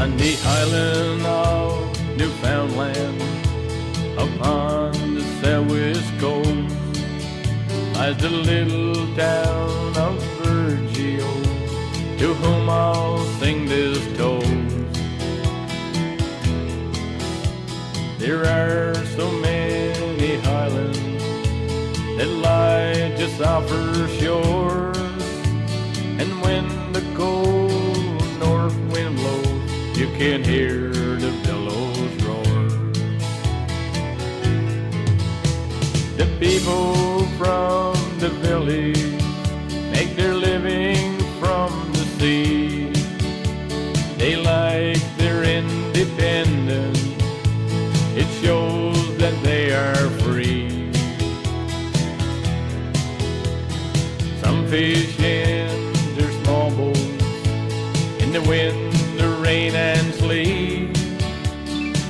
On the island of Newfoundland, upon the southwest coast, lies the little town of Virgil, to whom I'll sing this toast. There are so many islands that lie just off her shore, and when the cold north wind blows, you can hear the billows roar. The people from the village make their living from the sea. They like their independence, it shows that they are free. Some fish in their small boats in the wind, the rain and sleet,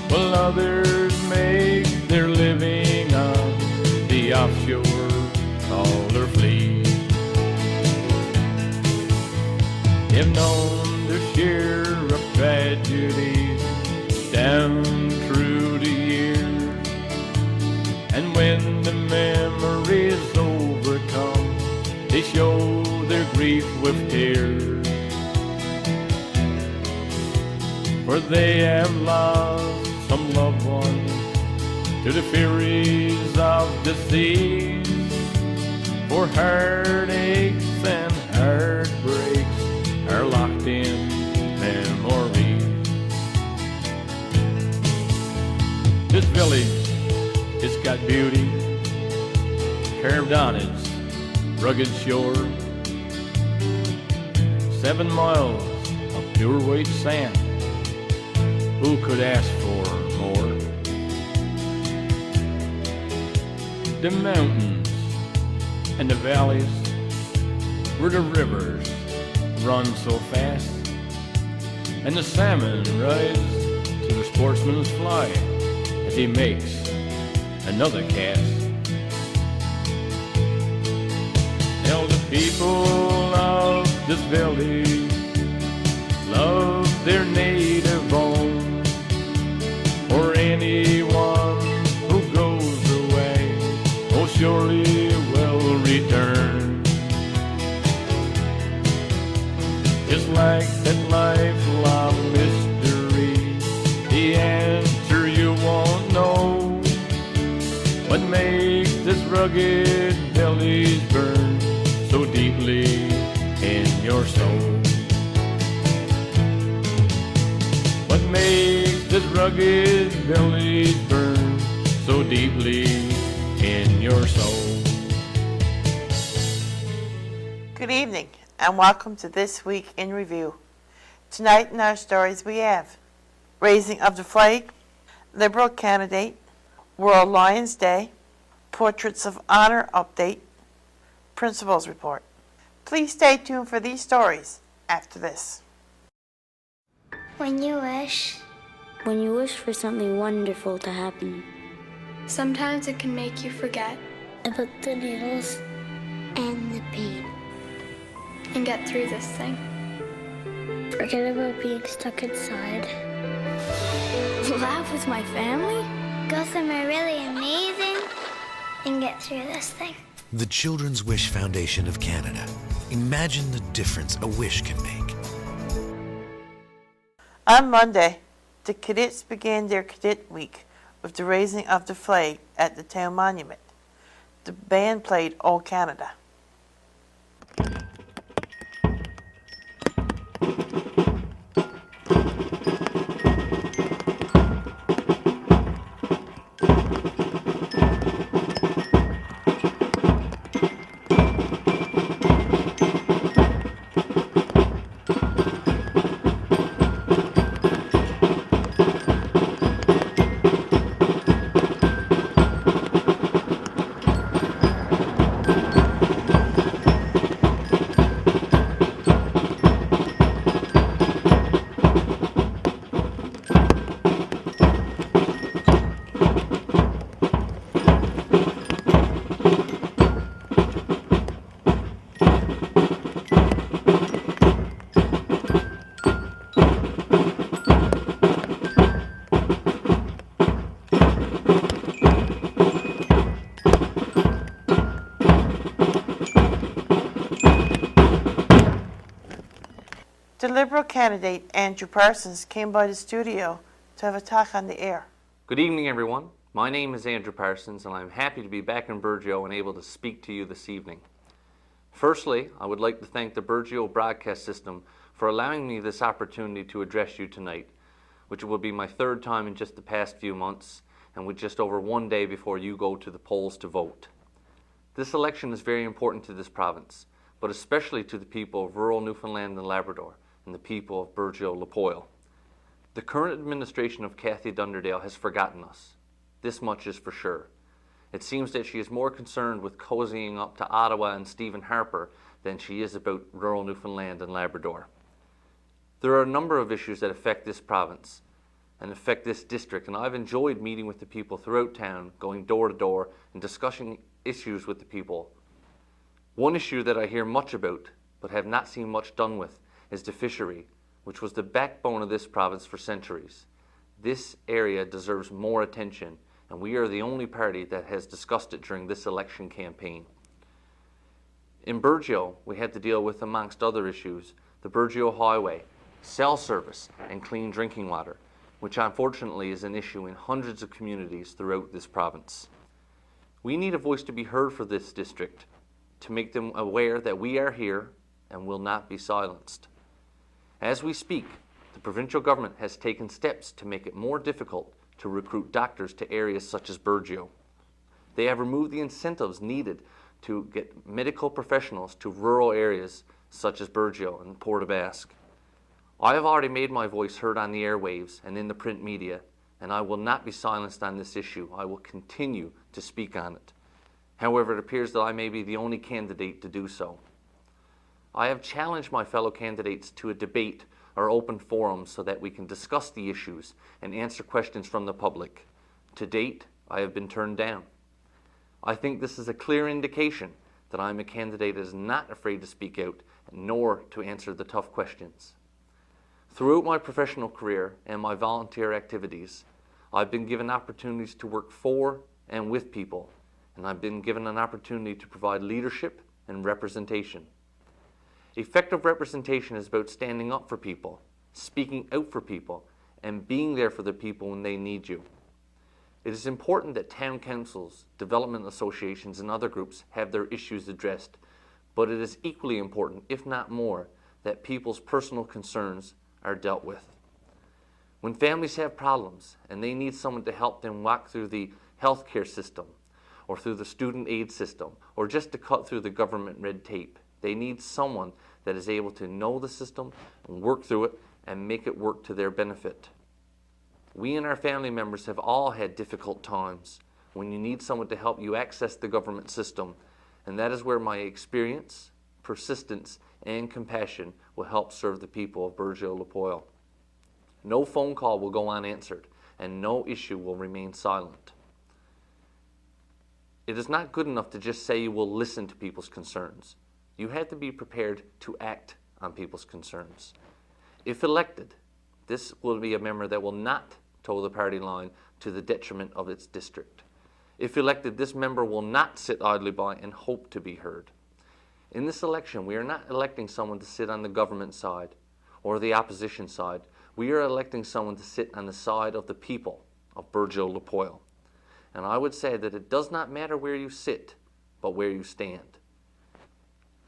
while others make their living on the offshore trawler fleet. They've known their share of tragedies down through the years, and when the memories overcome, they show their grief with tears. For they have lost some loved ones to the furies of the seas, for heartaches and heartbreaks are locked in memories. This village, it's got beauty carved on its rugged shore. 7 miles of pure white sand, who could ask for more? The mountains and the valleys where the rivers run so fast, and the salmon rise to the sportsman's fly as he makes another cast. Now the people of this village love their native home, for anyone who goes away oh surely will return. Just like that lifelong mystery, the answer you won't know. What makes this rugged village burn so deeply in your soul? What makes this rugged village burn so deeply in your soul? Good evening and welcome to This Week in Review. Tonight in our stories we have Raising of the Flag, Liberal Candidate, World Lions Day, Portraits of Honor Update, Principals Report. Please stay tuned for these stories after this. When you wish for something wonderful to happen. Sometimes it can make you forget About the needles and the pain. and get through this thing. Forget about being stuck inside. Laugh with my family? Go somewhere really amazing and get through this thing. The Children's Wish Foundation of Canada. Imagine the difference a wish can make. On Monday, the cadets began their cadet week with the raising of the flag at the town monument. The band played Old Canada. candidate Andrew Parsons came by the studio to have a talk on the air. Good evening, everyone. My name is Andrew Parsons, and I'm happy to be back in Burgeo and able to speak to you this evening. Firstly, I would like to thank the Burgeo broadcast system for allowing me this opportunity to address you tonight, which will be my third time in just the past few months, and with just over 1 day before you go to the polls to vote. This election is very important to this province, but especially to the people of rural Newfoundland and Labrador and the people of Burgeo-Lapoil. The current administration of Cathy Dunderdale has forgotten us. This much is for sure. It seems that she is more concerned with cozying up to Ottawa and Stephen Harper than she is about rural Newfoundland and Labrador. There are a number of issues that affect this province and affect this district, and I've enjoyed meeting with the people throughout town, going door to door and discussing issues with the people. One issue that I hear much about but have not seen much done with is the fishery, which was the backbone of this province for centuries. This area deserves more attention, and we are the only party that has discussed it during this election campaign. In Burgeo, we had to deal with, amongst other issues, the Burgeo Highway, cell service, and clean drinking water, which unfortunately is an issue in hundreds of communities throughout this province. We need a voice to be heard for this district, to make them aware that we are here and will not be silenced. As we speak, the provincial government has taken steps to make it more difficult to recruit doctors to areas such as Burgeo. They have removed the incentives needed to get medical professionals to rural areas such as Burgeo and Port aux Basques. I have already made my voice heard on the airwaves and in the print media, and I will not be silenced on this issue. I will continue to speak on it. However, it appears that I may be the only candidate to do so. I have challenged my fellow candidates to a debate or open forum so that we can discuss the issues and answer questions from the public. To date, I have been turned down. I think this is a clear indication that I am a candidate that is not afraid to speak out nor to answer the tough questions. Throughout my professional career and my volunteer activities, I've been given opportunities to work for and with people, and I've been given an opportunity to provide leadership and representation. Effective representation is about standing up for people, speaking out for people, and being there for the people when they need you. It is important that town councils, development associations, and other groups have their issues addressed, but it is equally important, if not more, that people's personal concerns are dealt with. When families have problems and they need someone to help them walk through the healthcare system or through the student aid system or just to cut through the government red tape, they need someone that is able to know the system and work through it and make it work to their benefit. We and our family members have all had difficult times when you need someone to help you access the government system, and that is where my experience, persistence, and compassion will help serve the people of Burgeo-Lapoil. No phone call will go unanswered, and no issue will remain silent. It is not good enough to just say you will listen to people's concerns. You have to be prepared to act on people's concerns. If elected, this will be a member that will not toe the party line to the detriment of its district. If elected, this member will not sit idly by and hope to be heard. In this election, we are not electing someone to sit on the government side or the opposition side. We are electing someone to sit on the side of the people of Burgeo-Lapoil. And I would say that it does not matter where you sit, but where you stand.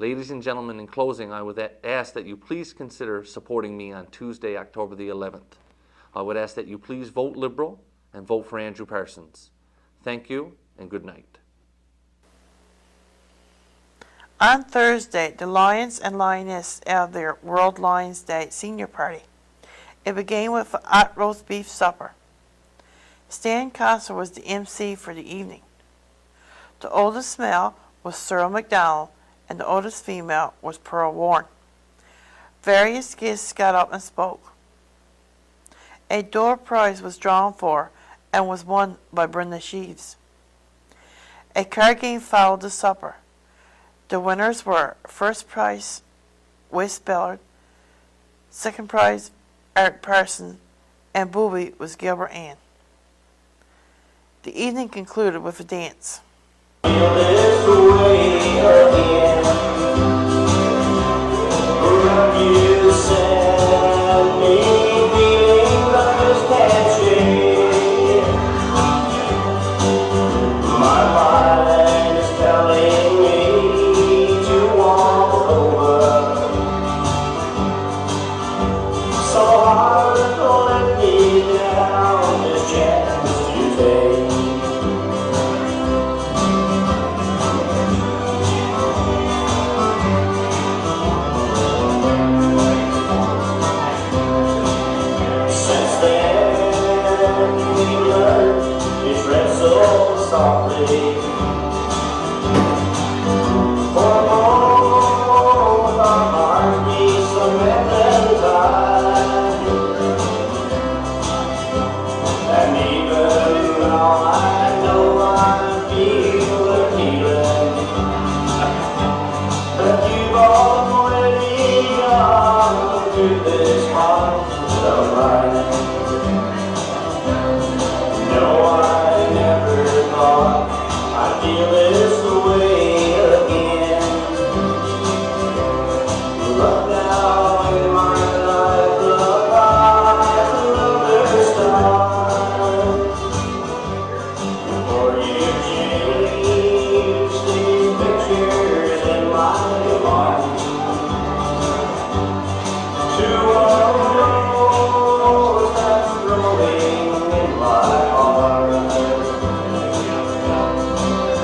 Ladies and gentlemen, in closing, I would ask that you please consider supporting me on Tuesday, October the 11th. I would ask that you please vote Liberal and vote for Andrew Parsons. Thank you and good night. On Thursday, the Lions and Lionesses held their World Lions Day Senior Party. It began with a hot roast beef supper. Stan Coster was the MC for the evening. The oldest male was Cyril MacDonald, and the oldest female was Pearl Warren. Various guests got up and spoke. A door prize was drawn for and was won by Brenda Sheaves. A card game followed the supper. The winners were first prize Wes Bellard, second prize Art Parsons, and booby was Gilbert Ann. The evening concluded with a dance. You said softly. For a moment our hearts beat some endless time. And even now I know I feel the feeling that you've already gone through this heart of mine. No, I never thought I'd feel this way again. Love now in my life, love lies another star. For you changed these pictures in my mind to a rose that's growing in my heart.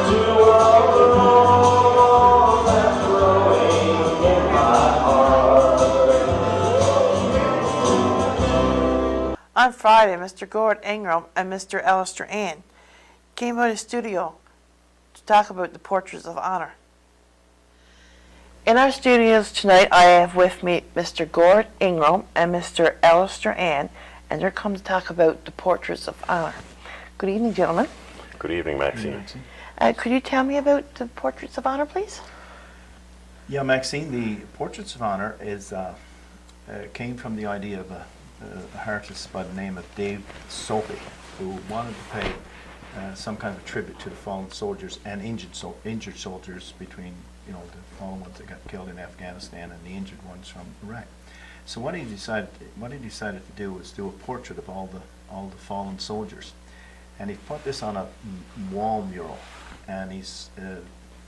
To a rose that's growing in my heart. On Friday, Mr. Gord, Ingram, and Mr. Allister Hann came by the studio to talk about the Portraits of Honor. In our studios tonight, I have with me Mr. Gord, Ingram, and Mr. Allister Hann, and they're come to talk about the Portraits of Honor. Good evening, gentlemen. Good evening, Maxine. Could you tell me about the Portraits of Honor, please? Yeah, Maxine, the Portraits of Honor is came from the idea of a artist by the name of Dave Soapy, who wanted to pay some kind of a tribute to the fallen soldiers and injured soldiers between, the fallen ones that got killed in Afghanistan and the injured ones from Iraq. So what he decided to do was do a portrait of all the fallen soldiers, and he put this on a wall mural, and he's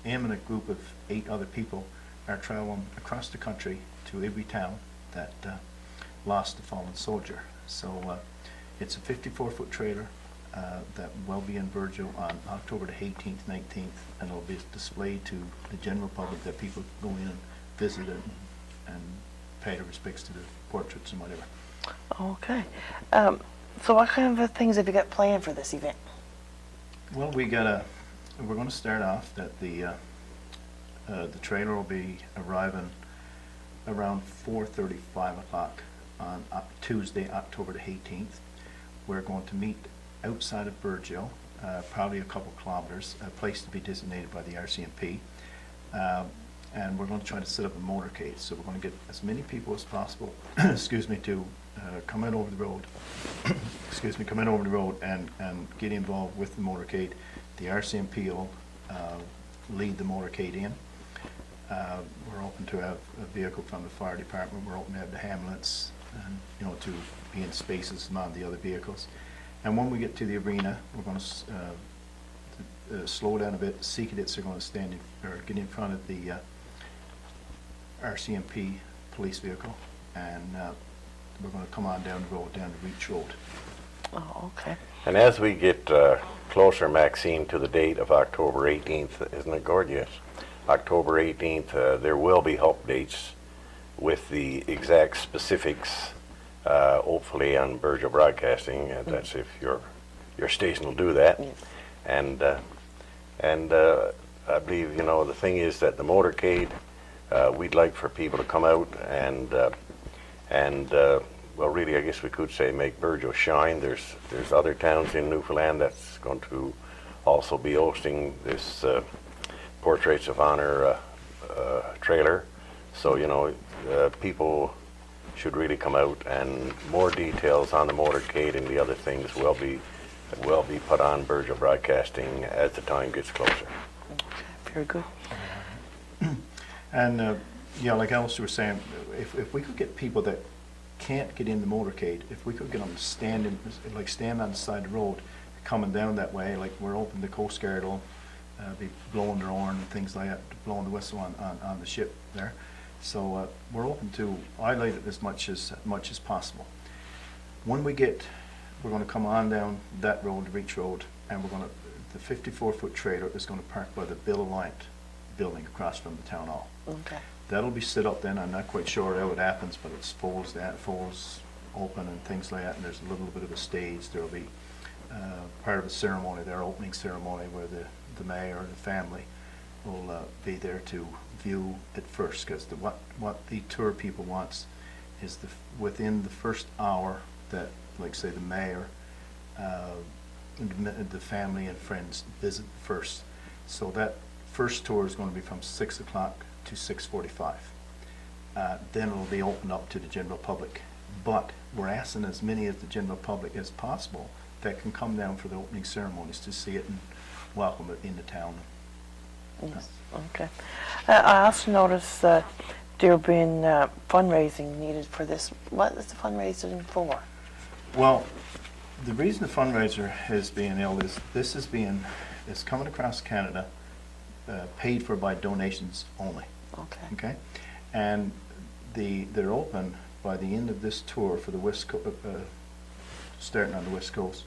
him and a group of 8 other people are traveling across the country to every town that lost a fallen soldier. So it's a 54-foot trailer that will be in Virgil on October the 18th, 19th, and it'll be displayed to the general public, that people go in and visit it and pay their respects to the portraits and whatever. Okay. So what kind of things have you got planned for this event? Well, we're going to start off that the trailer will be arriving around 4:30, 5 o'clock on Tuesday, October the 18th. We're going to meet outside of Virgil, probably a couple kilometers, a place to be designated by the RCMP, and we're going to try to set up a motorcade. So we're going to get as many people as possible, excuse me, to come in over the road, come in over the road and get involved with the motorcade. The RCMP will lead the motorcade in. We're open to have a vehicle from the fire department. We're open to have the ambulance, and to be in spaces among the other vehicles. And when we get to the arena, we're going to slow down a bit. Sea cadets are going to stand in, or get in front of the RCMP police vehicle, and we're going to come on down the road, down the Reach Road. Oh, okay. And as we get closer, Maxine, to the date of October 18th, isn't it, Gord? Yes. October 18th, there will be updates with the exact specifics, hopefully on Virgil Broadcasting. That's if your station will do that. Yes. And I believe, the thing is that the motorcade, we'd like for people to come out and well, really, I guess we could say make Virgil shine. There's other towns in Newfoundland that's going to also be hosting this Portraits of Honor trailer. So, people should really come out, and more details on the motorcade and the other things will be put on Virgil Broadcasting as the time gets closer. Okay, very good. And like Allister was saying, if we could get people that can't get in the motorcade, if we could get them to stand on the side of the road, coming down that way, like we're open, the Coast Guard will be blowing their horn and things like that, blowing the whistle on the ship there. So we're open to highlight it as much as possible. When we're going to come on down that road, the Reach Road, and the 54-foot trailer is going to park by the Bill Alliant building across from the town hall. Okay. That'll be set up then. I'm not quite sure how it happens, but it folds open and things like that, and there's a little bit of a stage. There'll be part of the ceremony, their opening ceremony, where the mayor and the family will be there to view it first, because what the tour people wants is within the first hour that, like say, the mayor, the family and friends visit first. So that first tour is going to be from 6 o'clock to 6:45. Then it'll be opened up to the general public. But we're asking as many of the general public as possible that can come down for the opening ceremonies to see it and welcome it into town. Yes, okay. I also noticed that there being fundraising needed for this. What is the fundraising for? Well, the reason the fundraiser is being held is this is coming across Canada, paid for by donations only. Okay. Okay, and they're open by the end of this tour for the West Coast, starting on the West Coast,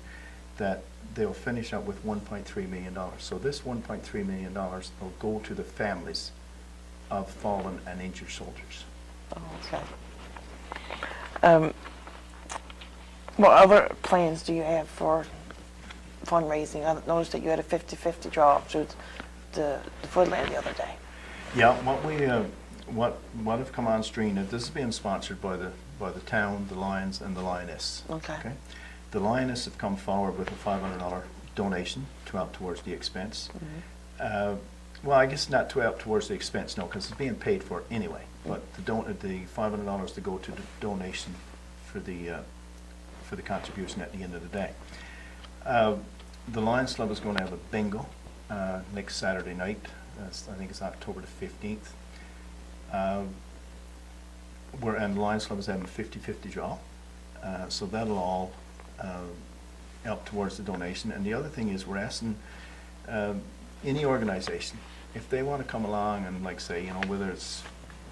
that they'll finish up with $1.3 million. So this $1.3 million will go to the families of fallen and injured soldiers. Okay. What other plans do you have for fundraising? I noticed that you had a 50-50 draw through the Footland the other day. Yeah, what have come on stream, this is being sponsored by the town, the Lions, and the Lioness. Okay. The Lioness have come forward with a $500 donation to help towards the expense. Mm-hmm. Well, I guess not to help towards the expense, no, because it's being paid for anyway. But the $500 to go to the donation for the contribution at the end of the day. The Lions Club is going to have a bingo next Saturday night. I think it's October the 15th. And the Lions Club is having a 50-50 draw. So that'll all help towards the donation. And the other thing is we're asking any organization, if they want to come along and, like, say, whether it's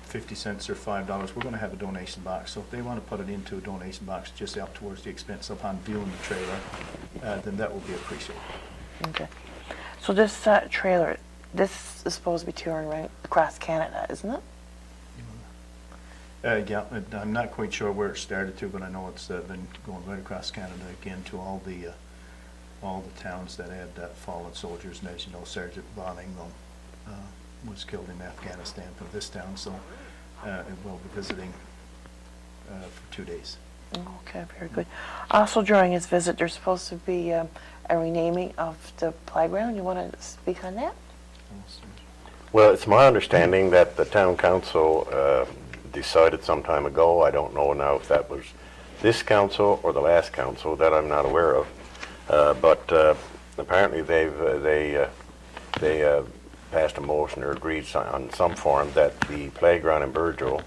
50 cents or $5, we're going to have a donation box. So if they want to put it into a donation box, just help towards the expense upon viewing the trailer, then that will be appreciated. Okay. So this trailer, this is supposed to be touring right across Canada, isn't it? Yeah, I'm not quite sure where it started to, but I know it's been going right across Canada again to all the towns that had fallen soldiers. And as you know, Sergeant Von Ingram was killed in Afghanistan from this town, so it will be visiting for 2 days. Okay, very good. Also, during his visit, there's supposed to be a renaming of the playground. You want to speak on that? Well, it's my understanding that the town council decided some time ago, I don't know now if that was this council or the last council, that I'm not aware of, but apparently they passed a motion or agreed on some form that the playground in Burgeo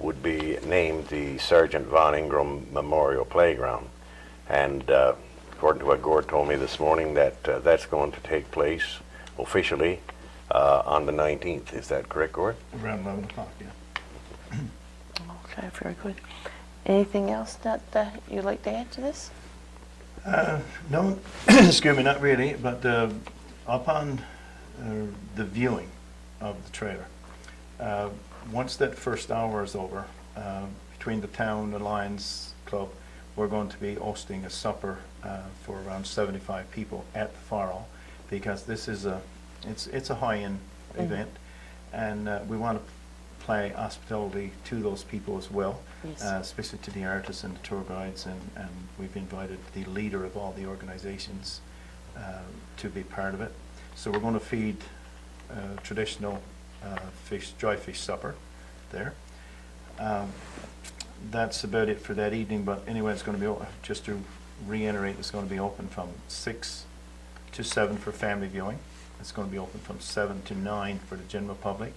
would be named the Sergeant Von Ingram Memorial Playground. And according to what Gord told me this morning, that that's going to take place officially on the 19th. Is that correct, Gord? Around 11 o'clock, yeah. Okay, very good. Anything else that you'd like to add to this? No, excuse me, not really, but upon the viewing of the trailer, once that first hour is over, between the town, the Lions Club, we're going to be hosting a supper for around 75 people at the Farrell, because this is it's a high-end event, and we want to play hospitality to those people as well, yes. Especially to the artists and the tour guides, and we've invited the leader of all the organizations to be part of it. So we're going to feed traditional dry fish supper there. That's about it for that evening, but anyway, it's going to be, just to reiterate, it's going to be open from 6 to 7 for family viewing. It's going to be open from 7 to 9 for the general public.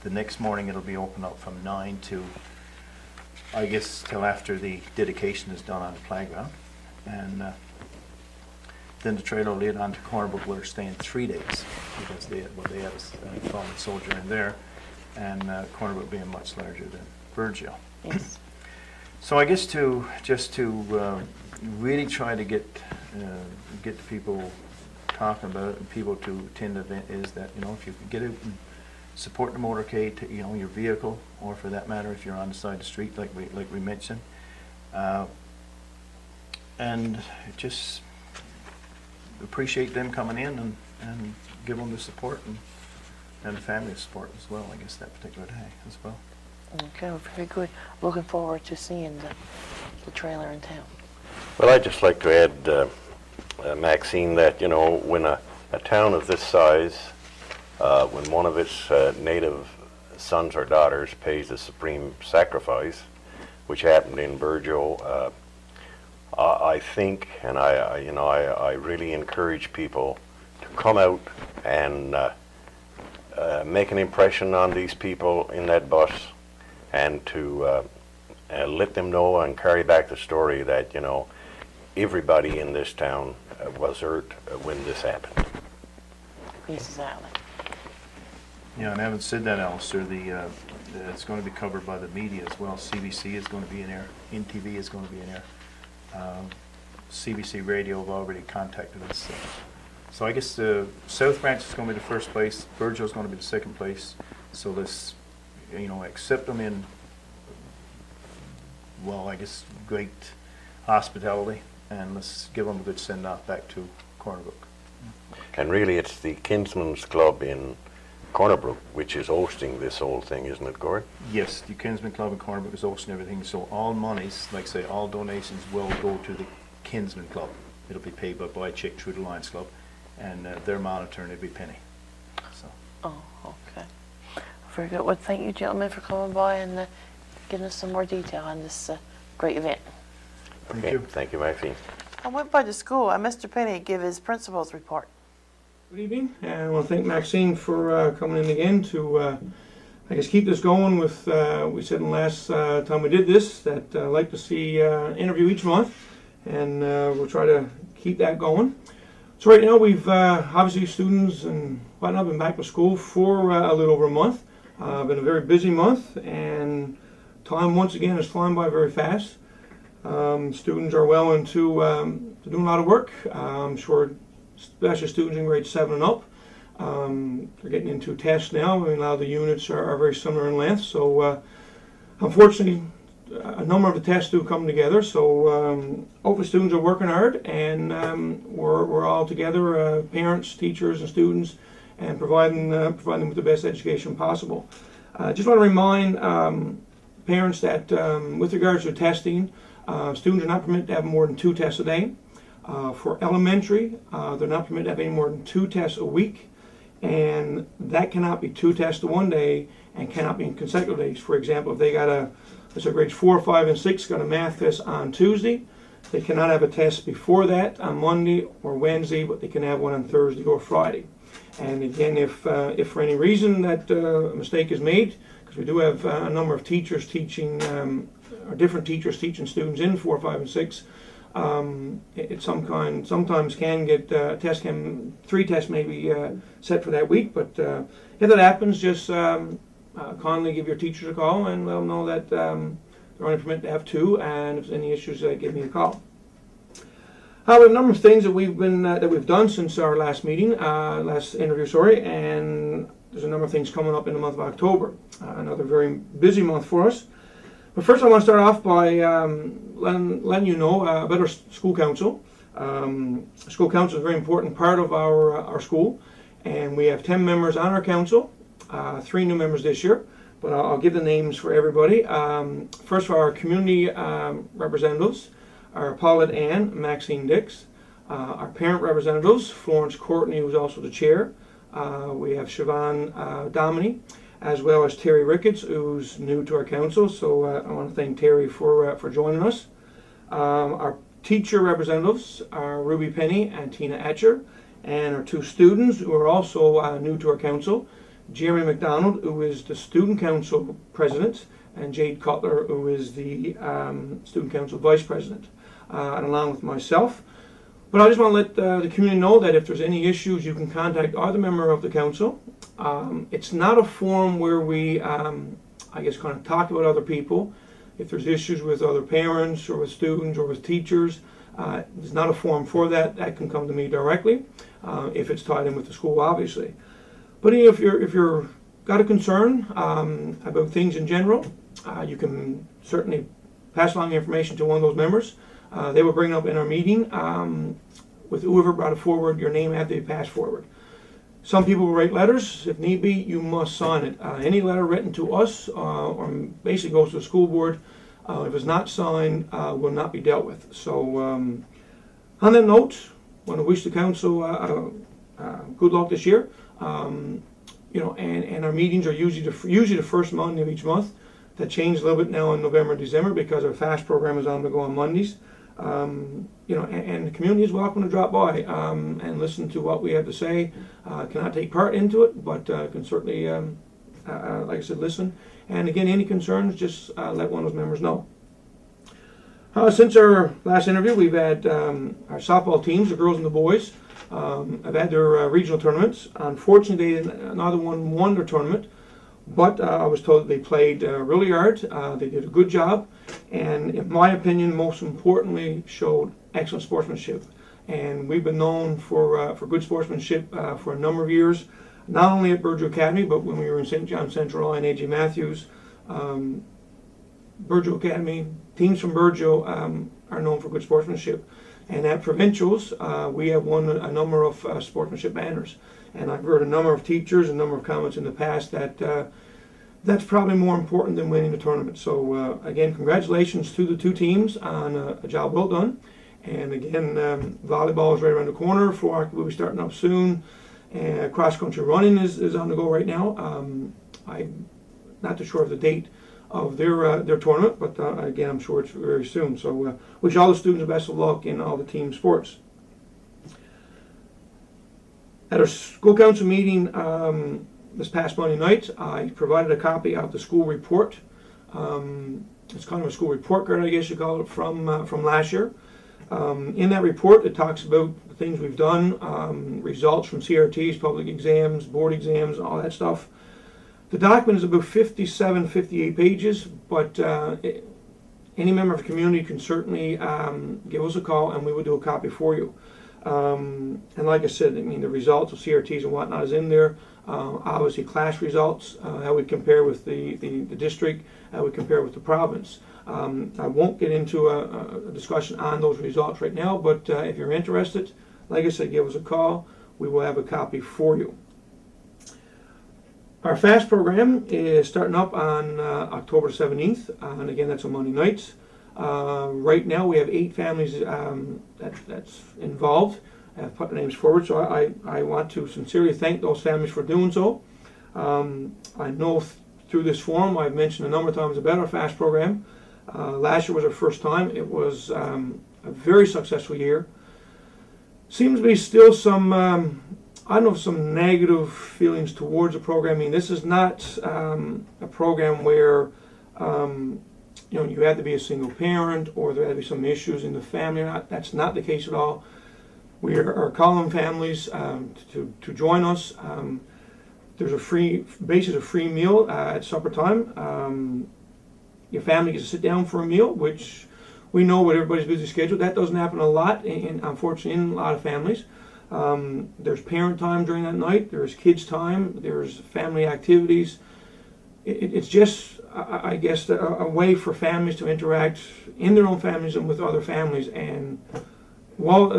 The next morning it'll be open up from 9 to, I guess, till after the dedication is done on the playground. And then the trailer will lead on to Cornerbrook, where they're staying 3 days, because they had a fallen soldier in there, and Cornerbrook being much larger than Burgeo. Yes. So I guess to really try to get the people talking about it and people to attend the event is that, if you can get out and support the motorcade, your vehicle, or for that matter, if you're on the side of the street, like we mentioned, and just appreciate them coming in and give them the support and the family support as well, I guess, that particular day as well. Okay, well, very good. Looking forward to seeing the trailer in town. Well, I'd just like to add, Maxine, that, you know, when a town of this size, when one of its native sons or daughters pays the supreme sacrifice, which happened in Burgeo, I think, and I really encourage people to come out and make an impression on these people in that bus, and to let them know and carry back the story that, you know, everybody in this town was hurt when this happened. Exactly. Yeah, and having said that, Allister, it's going to be covered by the media as well. CBC is going to be in there. NTV is going to be in there. CBC Radio have already contacted us. So I guess the South Branch is going to be the first place. Burgeo is going to be the second place. So let's, you know, accept them in, well, I guess, great hospitality, and let's give them a good send-off back to Corner Brook. And really, it's the Kinsmen's Club in Corner Brook which is hosting this whole thing, isn't it, Gord? Yes, the Kinsman Club in Corner Brook is hosting everything. So all monies, like say, all donations will go to the Kinsman Club. It'll be paid by a check through the Lions Club, and they're monitoring every penny. So. Oh, okay. Very good. Well, thank you, gentlemen, for coming by and giving us some more detail on this great event. Okay, thank you, Maxine. I went by the school and Mr. Penny give his principal's report. Good evening, and I want to thank Maxine for coming in again to, I guess, keep this going with, we said in the last time we did this, that I'd like to see an interview each month, and we'll try to keep that going. So right now we've, obviously students and whatnot been back to school for a little over a month. Been a very busy month, and time once again is flying by very fast. Students are well into doing a lot of work. I'm sure especially students in grade 7 and up. They're getting into tests now. I mean, a lot of the units are very similar in length. So unfortunately, a number of the tests do come together. So hopefully students are working hard, and we're all together, parents, teachers, and students, and providing them with the best education possible. Just want to remind parents that with regards to testing, students are not permitted to have more than 2 tests a day. For elementary, they're not permitted to have any more than 2 tests a week, and that cannot be 2 tests to one day and cannot be in consecutive days. For example, if they got let's say grades 4, 5, and 6 got a math test on Tuesday, they cannot have a test before that on Monday or Wednesday, but they can have one on Thursday or Friday. And again, if for any reason that a mistake is made, because we do have a number of teachers teaching, or different teachers teaching students in 4, 5, and 6, it's sometimes can get 3 tests maybe set for that week. But if that happens, just kindly give your teachers a call and let them know that they're only permitted to have 2, and if there's any issues, give me a call. We have a number of things that we've done since our last meeting, last interview, sorry, and there's a number of things coming up in the month of October. Another very busy month for us. But first, I want to start off by letting you know about our school council. School council is a very important part of our school, and we have 10 members on our council, 3 new members this year, but I'll give the names for everybody. First, for our community representatives, are Paulette Ann, Maxine Dix. Our parent representatives, Florence Courtney, who's also the chair. We have Siobhan Dominy, as well as Terry Ricketts, who's new to our council. So I want to thank Terry for joining us. Our teacher representatives are Ruby Penny and Tina Etcher, and our 2 students who are also new to our council, Jeremy McDonald, who is the student council president, and Jade Cutler, who is the student council vice president, and along with myself. But I just want to let the community know that if there's any issues, you can contact either member of the council. It's not a forum where we, I guess, kind of talk about other people. If there's issues with other parents or with students or with teachers, there's not a forum for that. That can come to me directly, if it's tied in with the school, obviously. But if you're got a concern about things in general, you can certainly pass along the information to one of those members. They will bring it up in our meeting. with whoever brought it forward, your name had to be passed forward. Some people will write letters. If need be, you must sign it. Any letter written to us or basically goes to the school board, if it's not signed, will not be dealt with. So on that note, I want to wish the council good luck this year. You know, and our meetings are usually the first Monday of each month. That changed a little bit now in November and December because our FAST program is on to go on Mondays. You know, and the community is welcome to drop by and listen to what we have to say. Cannot take part into it, but can certainly, like I said, listen. And again, any concerns, just let one of those members know. Since our last interview, we've had our softball teams, the girls and the boys, have had their regional tournaments. Unfortunately, another one won their tournament, but I was told that they played really hard. They did a good job, and in my opinion, most importantly, showed excellent sportsmanship. And we've been known for good sportsmanship for a number of years, not only at Burgeo Academy, but when we were in St. John Central and A.J. Matthews. Burgeo Academy, teams from Burgeo are known for good sportsmanship. And at provincials, we have won a number of sportsmanship banners. And I've heard a number of teachers, a number of comments in the past that that's probably more important than winning the tournament. So again, congratulations to the two teams on a job well done. And again, volleyball is right around the corner. Floor will be starting up soon. And cross country running is on the go right now. I'm not too sure of the date of their tournament, but again, I'm sure it's very soon. So wish all the students the best of luck in all the team sports. At our school council meeting this past Monday night, I provided a copy of the school report. It's kind of a school report card, I guess you call it, from last year. In that report, it talks about the things we've done, results from CRTs, public exams, board exams, all that stuff. The document is about 57, 58 pages, but any member of the community can certainly give us a call and we will do a copy for you. And like I said, I mean, the results of CRTs and whatnot is in there. Obviously, class results, how we compare with the district, how we compare with the province. I won't get into a discussion on those results right now, but if you're interested, like I said, give us a call. We will have a copy for you. Our FAST program is starting up on October 17th, and again, that's on Monday nights. Right now, we have 8 families that's involved. I've put the names forward, so I want to sincerely thank those families for doing so. I know through this forum, I've mentioned a number of times about our FAST program. Last year was our first time. It was a very successful year. Seems to be still some, I don't know, some negative feelings towards the program. I mean, this is not a program where you know, you have to be a single parent or there have to be some issues in the family. That's not the case at all. We are calling families to join us. There's a free meal at supper time. Your family gets to sit down for a meal, which we know with everybody's busy schedule. That doesn't happen a lot, unfortunately, in a lot of families. There's parent time during that night. There's kids time. There's family activities. It's just, I guess, a way for families to interact in their own families and with other families. And while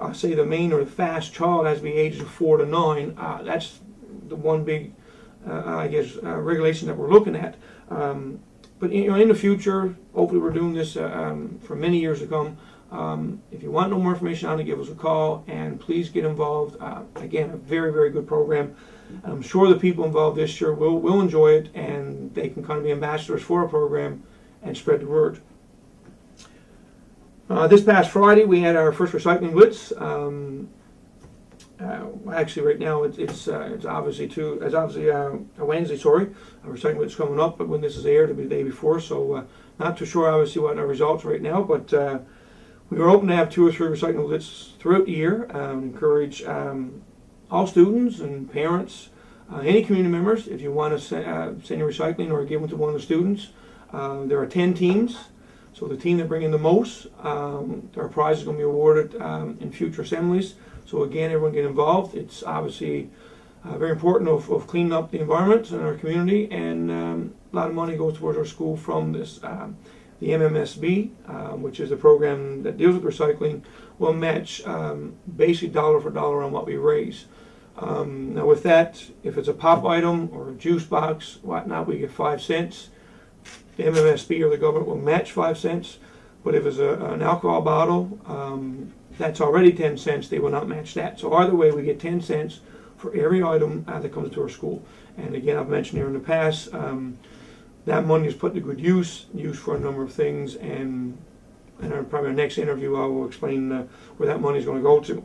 I say the main or the fast child has to be ages of 4 to 9, that's the one big, I guess, regulation that we're looking at. But in the future, hopefully we're doing this for many years to come. If you want no more information on it, give us a call and please get involved. Again, a very, very good program. I'm sure the people involved this year will enjoy it and they can kind of be ambassadors for our program and spread the word. This past Friday, we had our first recycling blitz. Actually, right now it's obviously a Wednesday. Sorry, our recycling blitz coming up, but when this is aired, it'll be the day before. So not too sure, obviously, what our results right now, but we were hoping to have 2 or 3 recycling blitz throughout the year. Encourage all students and parents, any community members, if you want to send your recycling or give them to one of the students. There are 10 teams. So the team that bring in the most, our prize is going to be awarded in future assemblies. So again, everyone get involved. It's obviously very important of cleaning up the environment in our community, and a lot of money goes towards our school from this the MMSB, which is a program that deals with recycling, will match basically dollar for dollar on what we raise. Now with that, if it's a pop item or a juice box, whatnot, we get 5 cents. The MMSB or the government will match 5 cents. But if it's an alcohol bottle, that's already 10 cents, they will not match that. So either way, we get 10 cents for every item that comes to our school. And again, I've mentioned here in the past, that money is put to good use, used for a number of things, and in probably our next interview I will explain where that money is going to go to.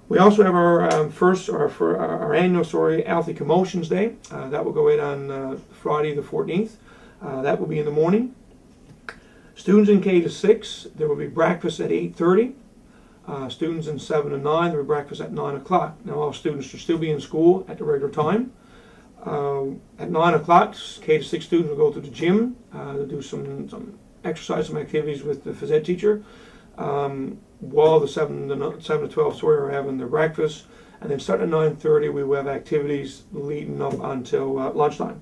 We also have our annual Healthy Commotions Day. That will go out on Friday the 14th. That will be in the morning. Students in K to 6, there will be breakfast at 8:30. Students in 7 to 9, there will be breakfast at 9 o'clock. Now all students should still be in school at the regular time. At 9 o'clock, K to 6 students will go to the gym to do some exercise, some activities with the phys ed teacher. While the 7 to 12 are having their breakfast. And then starting at 9:30, we will have activities leading up until lunchtime.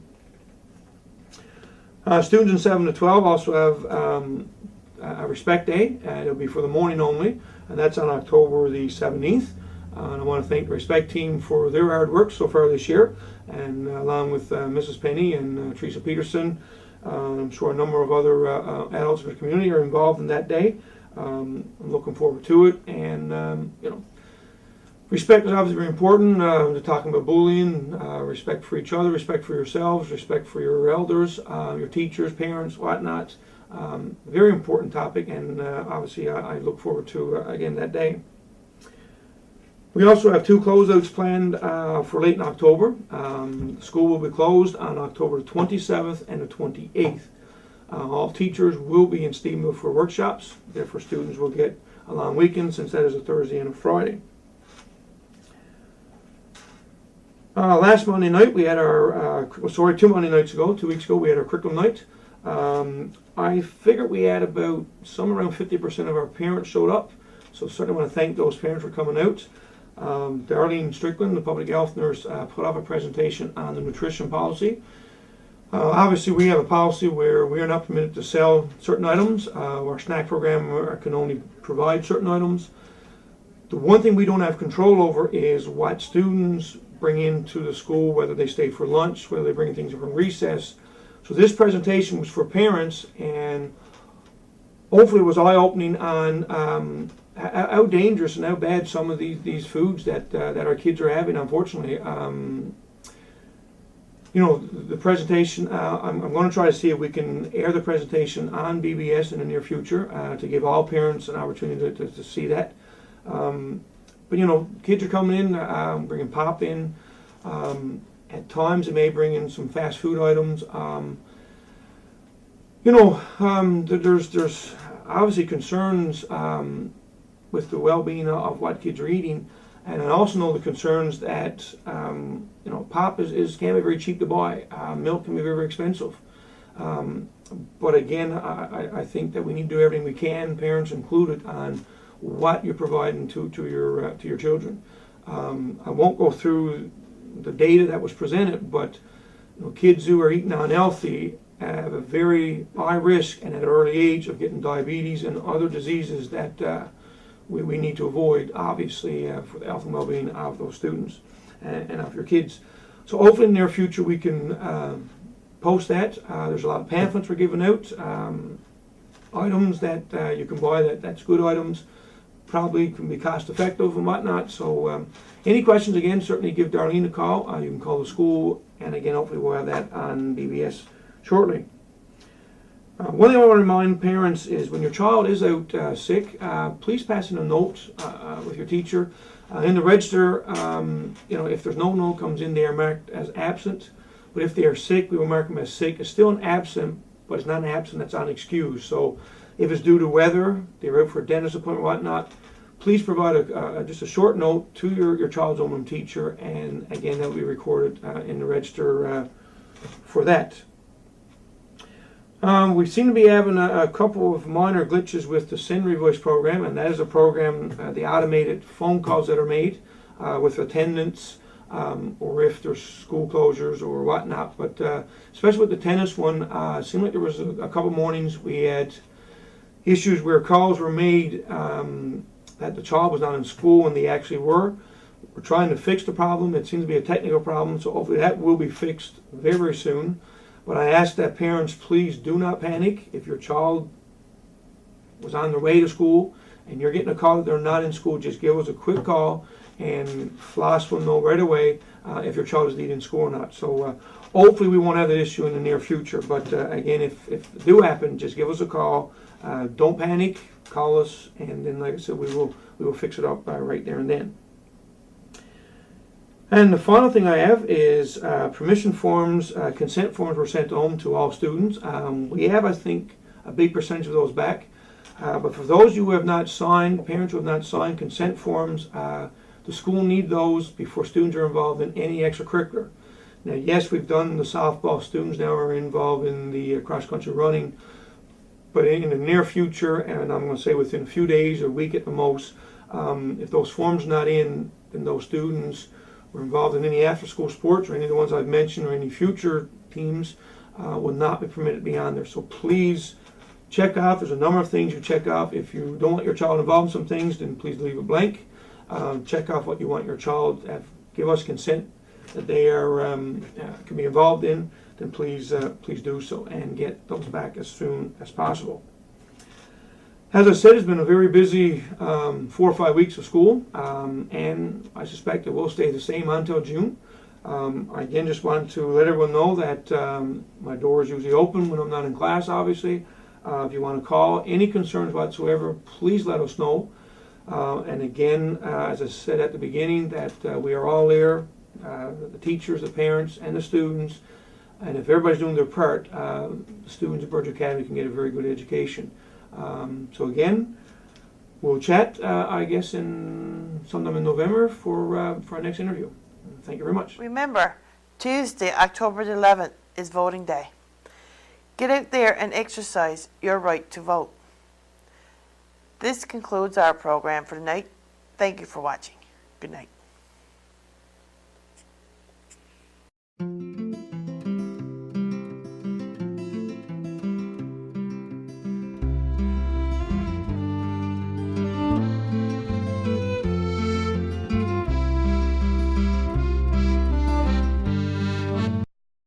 Students in 7 to 12 also have a Respect Day. It'll be for the morning only, and that's on October the 17th. And I want to thank the Respect team for their hard work so far this year, and along with Mrs. Penny and Teresa Peterson, I'm sure a number of other adults in the community are involved in that day. I'm looking forward to it, and respect is obviously very important. They're talking about bullying, respect for each other, respect for yourselves, respect for your elders, your teachers, parents, whatnot. Very important topic, and obviously I look forward to again that day. We also have 2 closeouts planned for late in October. School will be closed on October 27th and the 28th. All teachers will be in Stephenville for workshops. Therefore, students will get a long weekend since that is a Thursday and a Friday. Last Monday night, we had 2 Monday nights ago, 2 weeks ago, we had our curriculum night. I figured we had about somewhere around 50% of our parents showed up. So certainly want to thank those parents for coming out. Darlene Strickland, the public health nurse, put off a presentation on the nutrition policy. Obviously, we have a policy where we are not permitted to sell certain items. Our snack program can only provide certain items. The one thing we don't have control over is what students bring into the school, whether they stay for lunch, whether they bring things from recess. So this presentation was for parents, and hopefully it was eye-opening on how dangerous and how bad some of these foods that our kids are having, unfortunately. The presentation, I'm going to try to see if we can air the presentation on BBS in the near future to give all parents an opportunity to see that. But kids are coming in, bringing pop in. At times they may bring in some fast food items. There's obviously concerns with the well-being of what kids are eating, and I also know the concerns that pop can be very cheap to buy. Milk can be very, very expensive. But again, I think that we need to do everything we can, parents included, on what you're providing to your children. I won't go through the data that was presented, but kids who are eating unhealthy have a very high risk and at an early age of getting diabetes and other diseases that we need to avoid, obviously, for the health and well-being of those students and of your kids. So hopefully in the near future we can post that. There's a lot of pamphlets we're giving out, items that you can buy that's good items, probably can be cost effective and whatnot. So any questions, again, certainly give Darlene a call. You can call the school, and again, hopefully we'll have that on BBS shortly. One thing I want to remind parents is when your child is out sick, please pass in a note with your teacher. In the register, if there's no note comes in, they are marked as absent. But if they are sick, we will mark them as sick. It's still an absent, but it's not an absent that's unexcused. So if it's due to weather, they're out for a dentist appointment, whatnot, please provide just a short note to your child's homeroom teacher, and again, that will be recorded in the register for that. We seem to be having a couple of minor glitches with the Send Revoice program, and that is a program, the automated phone calls that are made with attendance, or if there's school closures or whatnot. But especially with the tennis one, it seemed like there was a couple mornings we had issues where calls were made that the child was not in school and they actually were. We're trying to fix the problem. It seems to be a technical problem, so hopefully that will be fixed very, very soon. But I ask that parents please do not panic. If your child was on their way to school and you're getting a call that they're not in school, just give us a quick call and Floss will know right away if your child is indeed in school or not. So hopefully we won't have that issue in the near future. But again, if it do happen, just give us a call. Don't panic. Call us, and then, like I said, we will fix it up right there and then. And the final thing I have is permission forms, consent forms were sent home to all students. We have, I think, a big percentage of those back. But for those who have not signed, parents who have not signed consent forms, the school need those before students are involved in any extracurricular. Now, yes, we've done the softball. Students now are involved in the cross-country running. But in the near future, and I'm going to say within a few days or a week at the most, if those forms are not in, then those students who are involved in any after-school sports or any of the ones I've mentioned or any future teams will not be permitted beyond there. So please check off. There's a number of things you check off. If you don't want your child involved in some things, then please leave it blank. Check off what you want your child to have. Give us consent that they are can be involved in. Then please do so and get those back as soon as possible. As I said, it's been a very busy 4 or 5 weeks of school, and I suspect it will stay the same until June. I again just want to let everyone know that my door is usually open when I'm not in class, obviously. If you want to call, any concerns whatsoever, please let us know. And again, as I said at the beginning, that we are all there, the teachers, the parents, and the students. And if everybody's doing their part, the students at Burge Academy can get a very good education. So again, we'll chat, I guess, sometime in November for our next interview. Thank you very much. Remember, Tuesday, October the 11th is voting day. Get out there and exercise your right to vote. This concludes our program for tonight. Thank you for watching. Good night.